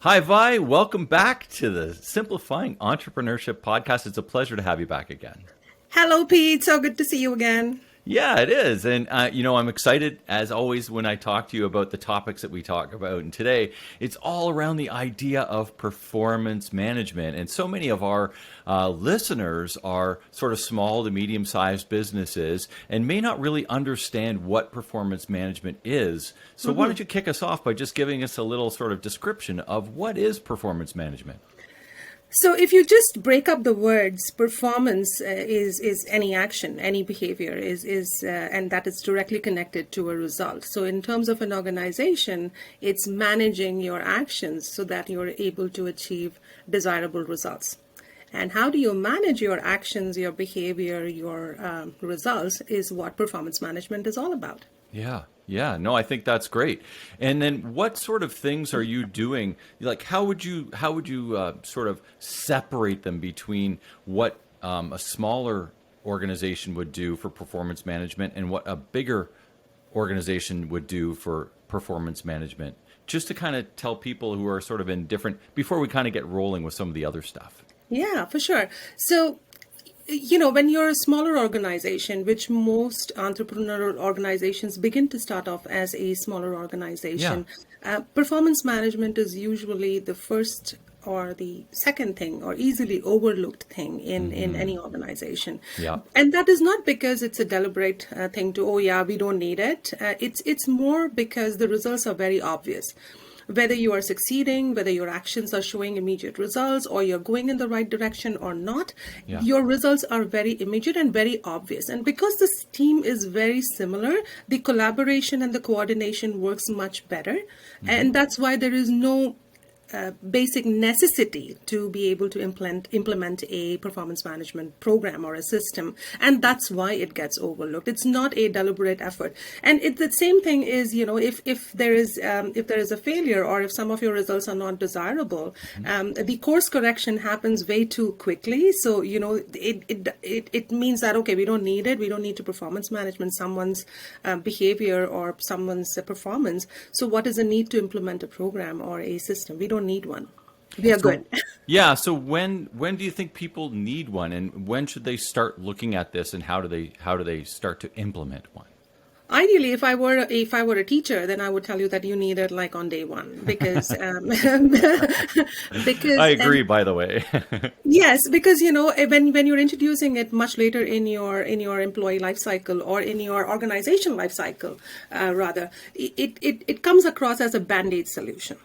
Hi, Vi. Welcome back to the Simplifying Entrepreneurship podcast. It's a pleasure to have you back again. Hello, Pete. So good to see you again. Yeah, it is. And, I'm excited, as always, when I talk to you about the topics that we talk about. And today, it's all around the idea of performance management. And so many of our listeners are sort of small to medium-sized businesses and may not really understand what performance management is. So why don't you kick us off by just giving us a little sort of description of what is performance management? So if you just break up the words, performance is any action, any behavior and that is directly connected to a result. So in terms of an organization, it's managing your actions so that you're able to achieve desirable results. And how do you manage your actions, your behavior, your results is what performance management is all about. Yeah. No, I think that's great. And then what sort of things are you doing? Like, how would you sort of separate them between what a smaller organization would do for performance management and what a bigger organization would do for performance management? Just to kind of tell people who are sort of in different, before we kind of get rolling with some of the other stuff. Yeah, for sure. So when you're a smaller organization, which most entrepreneurial organizations begin to start off as a smaller organization, performance management is usually the first or the second thing or easily overlooked thing in any organization. Yeah. And that is not because it's a deliberate thing to, we don't need it. It's more because the results are very obvious. Whether you are succeeding, whether your actions are showing immediate results, or you're going in the right direction or not, your results are very immediate and very obvious. And because this team is very similar, the collaboration and the coordination works much better. And that's why there is no basic necessity to be able to implement a performance management program or a system, and that's why it gets overlooked. It's not a deliberate effort, and the same thing is, if there is a failure or if some of your results are not desirable, the course correction happens way too quickly. So it means that we don't need it. We don't need to performance management someone's behavior or someone's performance. So what is the need to implement a program or a system? We don't need one. We are good. Yeah. So when do you think people need one, and when should they start looking at this, and how do they start to implement one? Ideally, if I were a teacher, then I would tell you that you need it like on day one, because because I agree. By the way, yes, because when you're introducing it much later in your employee life cycle or in your organization life cycle, rather, it comes across as a band-aid solution.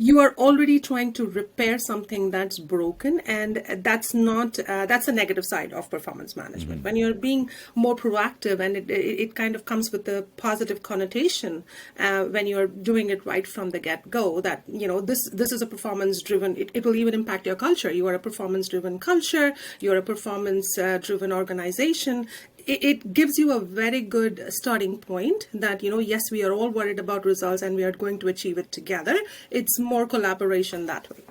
You are already trying to repair something that's broken, and that's a negative side of performance management. When you're being more proactive, and it kind of comes with a positive connotation when you're doing it right from the get-go, that this is a performance-driven. It will even impact your culture. You are a performance-driven culture. You're a performance-driven organization. It gives you a very good starting point that, yes, we are all worried about results and we are going to achieve it together. It's more collaboration that way.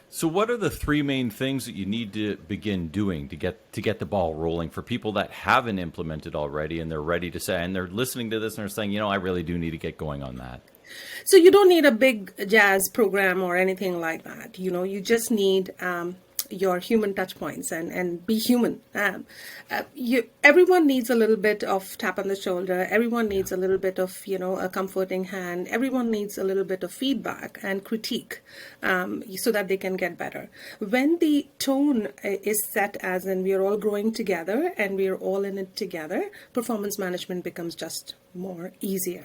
So what are the three main things that you need to begin doing to get the ball rolling for people that haven't implemented already and they're ready to say, and they're listening to this and they're saying, I really do need to get going on that? So you don't need a big jazz program or anything like that. You just need your human touch points and be human. Everyone needs a little bit of tap on the shoulder. Everyone needs a little bit of, a comforting hand. Everyone needs a little bit of feedback and critique so that they can get better. When the tone is set as in we are all growing together and we are all in it together, performance management becomes just more easier.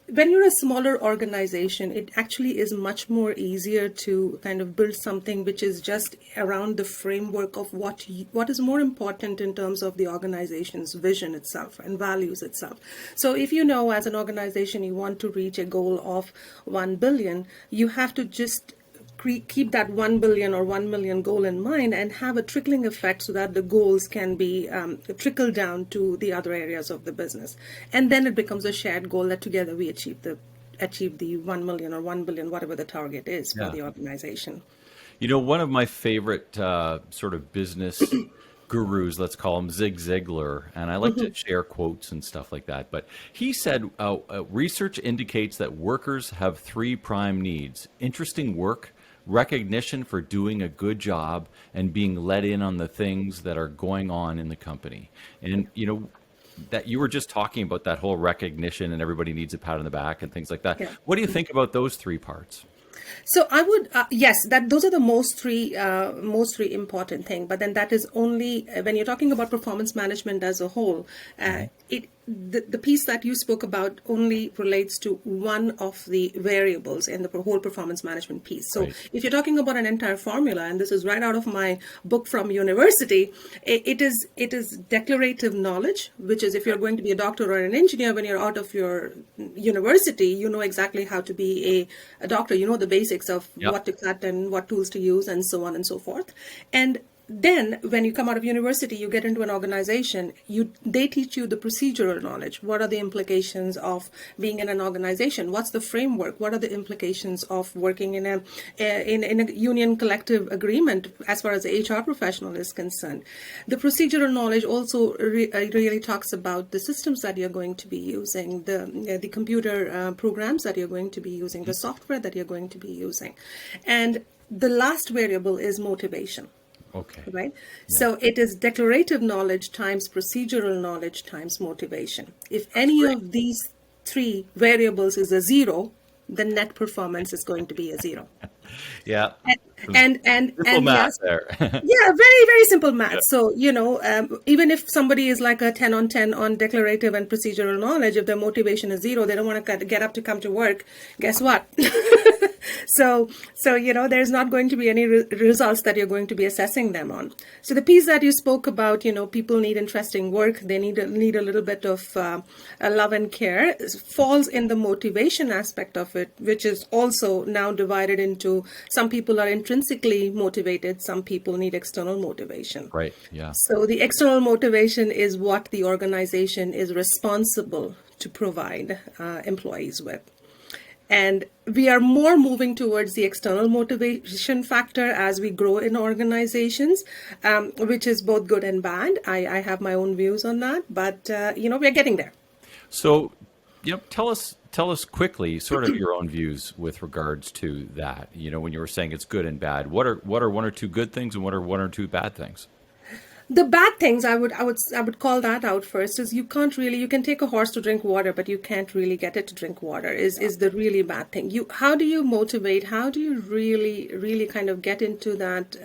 When you're a smaller organization, it actually is much more easier to kind of build something which is just around the framework of what is more important in terms of the organization's vision itself and values itself. So if as an organization you want to reach a goal of 1 billion, you have to just keep that 1 billion or 1 million goal in mind and have a trickling effect so that the goals can be trickled down to the other areas of the business. And then it becomes a shared goal that together we achieve the 1 million or 1 billion, whatever the target is for the organization. One of my favorite sort of business gurus, let's call him Zig Ziglar, and I like to share quotes and stuff like that. But he said, research indicates that workers have three prime needs: interesting work, recognition for doing a good job, and being let in on the things that are going on in the company. And, that you were just talking about that whole recognition and everybody needs a pat on the back and things like that. Yeah. What do you think about those three parts? So I would, yes, that those are the most three important thing. But then that is only when you're talking about performance management as a whole. The piece that you spoke about only relates to one of the variables in the whole performance management piece. So Right. if you're talking about an entire formula, and this is right out of my book from university, it is declarative knowledge, which is if you're going to be a doctor or an engineer, when you're out of your university, you know exactly how to be a doctor. You know the basics of Yep. what to cut and what tools to use and so on and so forth. And then when you come out of university, you get into an organization, they teach you the procedural knowledge. What are the implications of being in an organization? What's the framework? What are the implications of working in a union collective agreement as far as the HR professional is concerned? The procedural knowledge also really talks about the systems that you're going to be using, the computer programs that you're going to be using, the software that you're going to be using. And the last variable is motivation. Okay. Right? Yeah. So it is declarative knowledge times procedural knowledge times motivation. If any of these three variables is a zero, the net performance is going to be a zero. Yeah. And simple math yes, there. yeah, very, very simple math. Yeah. So, even if somebody is like a 10 on 10 on declarative and procedural knowledge, if their motivation is zero, they don't want to get up to come to work. Guess what? So there's not going to be any results that you're going to be assessing them on. So the piece that you spoke about, people need interesting work. They need a little bit of love and care, falls in the motivation aspect of it, which is also now divided into some people are intrinsically motivated. Some people need external motivation. Right. Yeah. So the external motivation is what the organization is responsible to provide employees with. And we are more moving towards the external motivation factor as we grow in organizations, which is both good and bad. I have my own views on that, but we're getting there. So, tell us quickly, sort of your own views with regards to that. When you were saying it's good and bad, what are one or two good things and what are one or two bad things? The bad things I would call that out first is you can take a horse to drink water, but you can't really get it to drink water is the really bad thing. How do you motivate? How do you really kind of get into that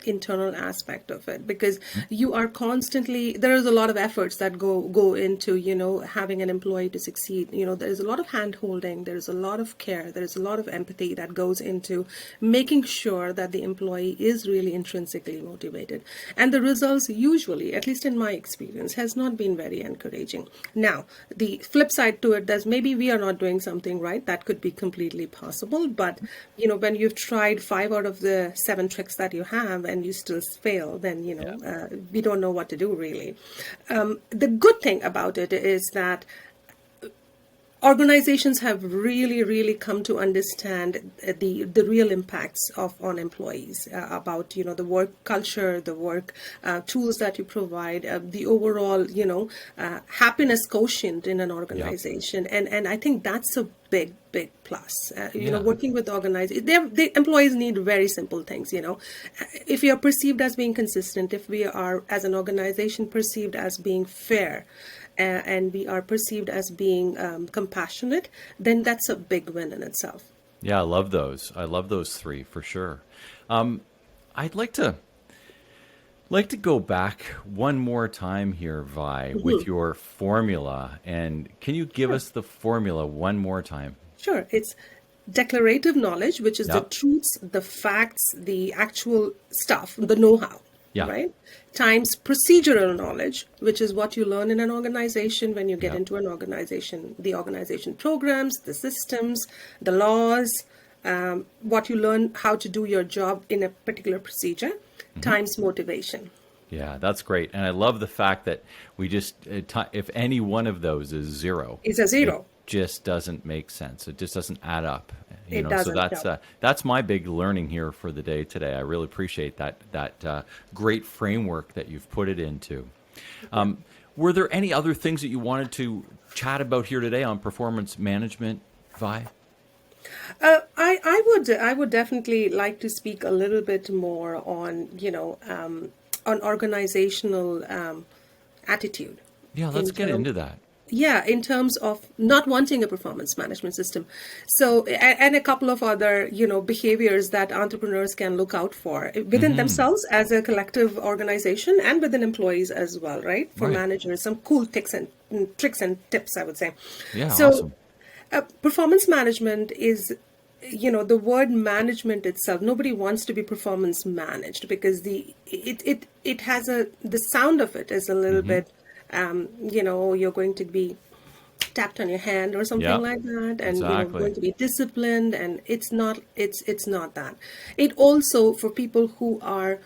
internal aspect of it? Because you are constantly, there is a lot of efforts that go into, having an employee to succeed. There's a lot of hand holding, there's a lot of care, there's a lot of empathy that goes into making sure that the employee is really intrinsically motivated. And the results usually, at least in my experience, has not been very encouraging. Now, the flip side to it is maybe we are not doing something right. That could be completely possible. But, when you've tried 5 out of the 7 tricks that you have and you still fail, then, we don't know what to do really. The good thing about it is that organizations have really come to understand the real impacts on employees, about the work culture, the work tools that you provide, the overall happiness quotient in an organization, and I think that's a big plus. Working with organizations, the employees need very simple things. If we are perceived as being consistent, if we are as an organization perceived as being fair, and we are perceived as being compassionate, then that's a big win in itself. Yeah, I love those. I love those 3 for sure. I'd like to go back one more time here, Vi, with your formula. And can you give us the formula one more time? Sure. It's declarative knowledge, which is the truths, the facts, the actual stuff, the know-how. Yeah. Right? Times procedural knowledge, which is what you learn in an organization when you get into an organization, the organization programs, the systems, the laws, what you learn how to do your job in a particular procedure, times motivation. Yeah, that's great. And I love the fact that we just, if any one of those is zero. It's a zero. just doesn't make sense. It just doesn't add up. It So doesn't. No. that's my big learning here for the day today. I really appreciate that great framework that you've put it into. Were there any other things that you wanted to chat about here today on performance management, Vi? I would definitely like to speak a little bit more on on organizational attitude. Yeah, let's in get term- into that. Yeah, in terms of not wanting a performance management system. So, and a couple of other, behaviors that entrepreneurs can look out for within themselves as a collective organization and within employees as well, right? For Right. managers, some cool tricks and tips, I would say. Yeah, So, awesome. performance management is, the word management itself. Nobody wants to be performance managed because it has the sound of it is a little bit, you're going to be tapped on your hand or something Yeah, like that, and exactly. going to be disciplined, and it's not that. It also, for people who are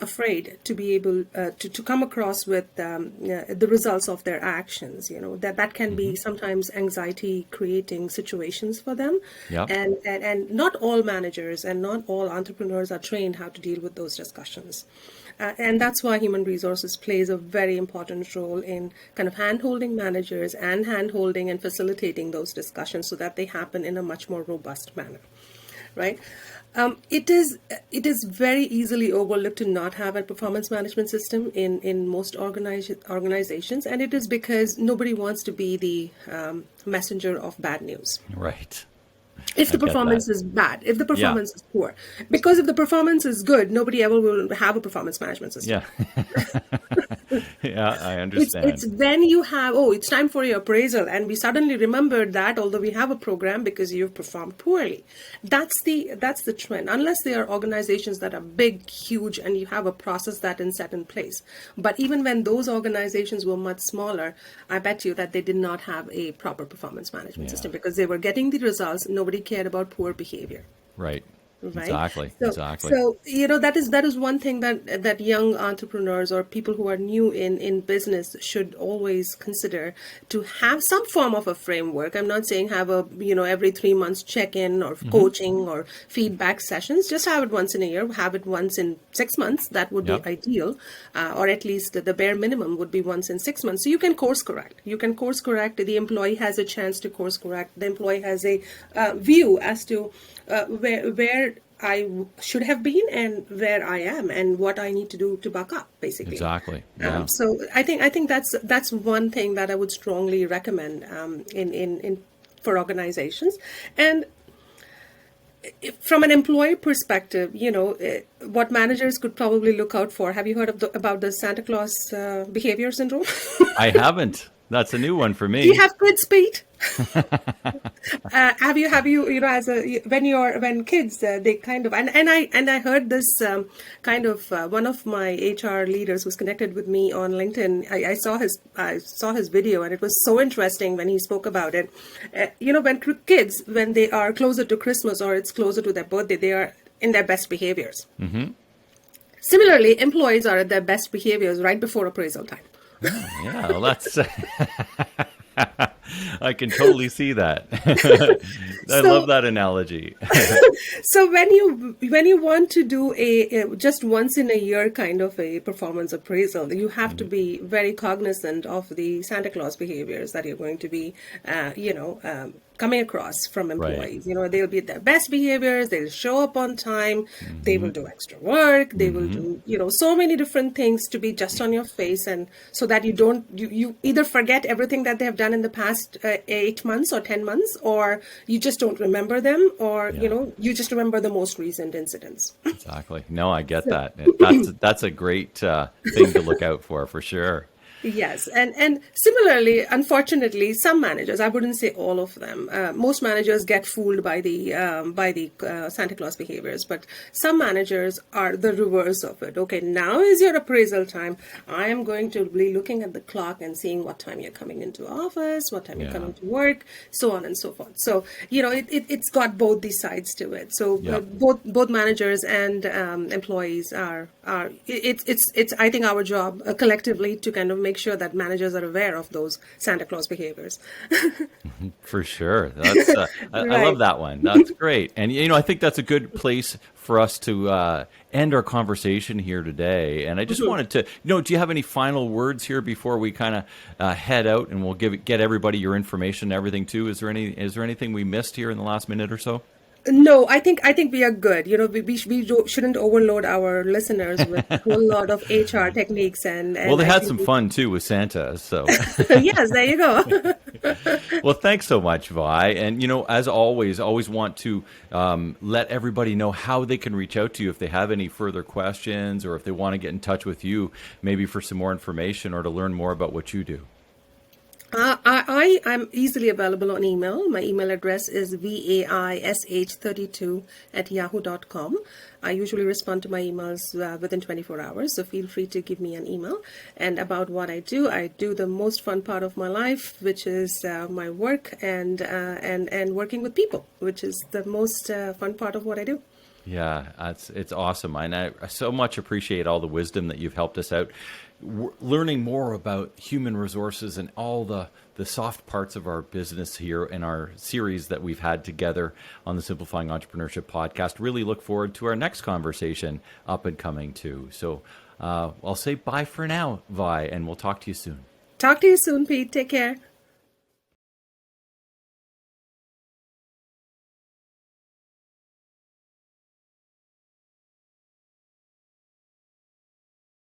afraid to be able to come across with the results of their actions, that can be sometimes anxiety creating situations for them. Yeah. And not all managers and not all entrepreneurs are trained how to deal with those discussions. And that's why human resources plays a very important role in kind of hand-holding managers and hand-holding and facilitating those discussions so that they happen in a much more robust manner, right? It is very easily overlooked to not have a performance management system in most organizations, and it is because nobody wants to be the messenger of bad news. Right. If I the get performance that. is bad, if the Yeah. performance is poor, because if the performance is good, nobody ever will have a performance management system. Yeah. Yeah, I It's understand. when you have, oh, it's time for your appraisal, and we suddenly remembered that although we have a program because you've performed poorly. That's the trend. Unless they are organizations that are big, huge, and you have a process that is set in place. But even when those organizations were much smaller, I bet you that they did not have a proper performance management Yeah. system because they were getting the results. Nobody cared about poor behavior. Right. Right. Exactly. So, Exactly. so that is one thing that young entrepreneurs or people who are new in business should always consider, to have some form of a framework. I'm not saying have a every 3 months check-in or coaching or feedback sessions. Just have it once in a year. Have it once in 6 months. That would Yep. be ideal, or at least the bare minimum would be once in 6 months. So you can course correct. You can course correct. The employee has a chance to course correct. The employee has a view as to where I should have been and where I am and what I need to do to buck up, basically. Exactly. Yeah. So I think that's one thing that I would strongly recommend in for organizations. And from an employee perspective, what managers could probably look out for. Have you heard about the Santa Claus behavior syndrome? I haven't. That's a new one for Do me. you have kids, Pete? Have you as a when kids they kind of, and I heard this kind of one of my HR leaders who's connected with me on LinkedIn. I saw his video, and it was so interesting when he spoke about it. When kids, when they are closer to Christmas or it's closer to their birthday, they are in their best behaviors. Similarly, employees are at their best behaviors right before appraisal time. Yeah, well, that's. I can totally see that. I So- love that analogy. So when you want to do a just once in a year kind of a performance appraisal, you have to be very cognizant of the Santa Claus behaviors that you're going to be, coming across from employees. They'll be at their best behaviors. They'll show up on time. They will do extra work. They will do, so many different things to be just on your face, and so that you either forget everything that they have done in the past 8 months or 10 months, or you just don't remember them, or you just remember the most recent incidents. Exactly. No, I get that. That's a great thing to look out for sure. Yes, and similarly, unfortunately, some managers, I wouldn't say all of them, most managers get fooled by the Santa Claus behaviors, but some managers are the reverse of it. Okay, now is your appraisal time. I am going to be looking at the clock and seeing what time you're coming into office, what time you're Yeah. coming to work, so on and so forth. So, it's got both these sides to it. So Yeah. both managers and employees are it's I think our job collectively to kind of make make sure that managers are aware of those Santa Claus behaviors. For sure. That's I Right. love that one. That's great. And I think that's a good place for us to end our conversation here today. And I just wanted to, do you have any final words here before we kind of head out, and we'll get everybody your information and everything too? Is there anything we missed here in the last minute or so? No, I think we are good. Shouldn't overload our listeners with a whole lot of HR techniques Well, and they I had think some fun too with Santa. So, yes, there you go. well, thanks so much, Vi. And, as always want to let everybody know how they can reach out to you if they have any further questions, or if they want to get in touch with you, maybe for some more information or to learn more about what you do. I am easily available on email. My email address is vaish32@yahoo.com. I usually respond to my emails within 24 hours, so feel free to give me an email. And about what I do the most fun part of my life, which is my work and working with people, which is the most fun part of what I do. Yeah, it's awesome. And I so much appreciate all the wisdom that you've helped us out, learning more about human resources and all the soft parts of our business here in our series that we've had together on the Simplifying Entrepreneurship podcast. Really look forward to our next conversation up and coming too. So I'll say bye for now, Vi, and we'll talk to you soon. Talk to you soon, Pete. Take care.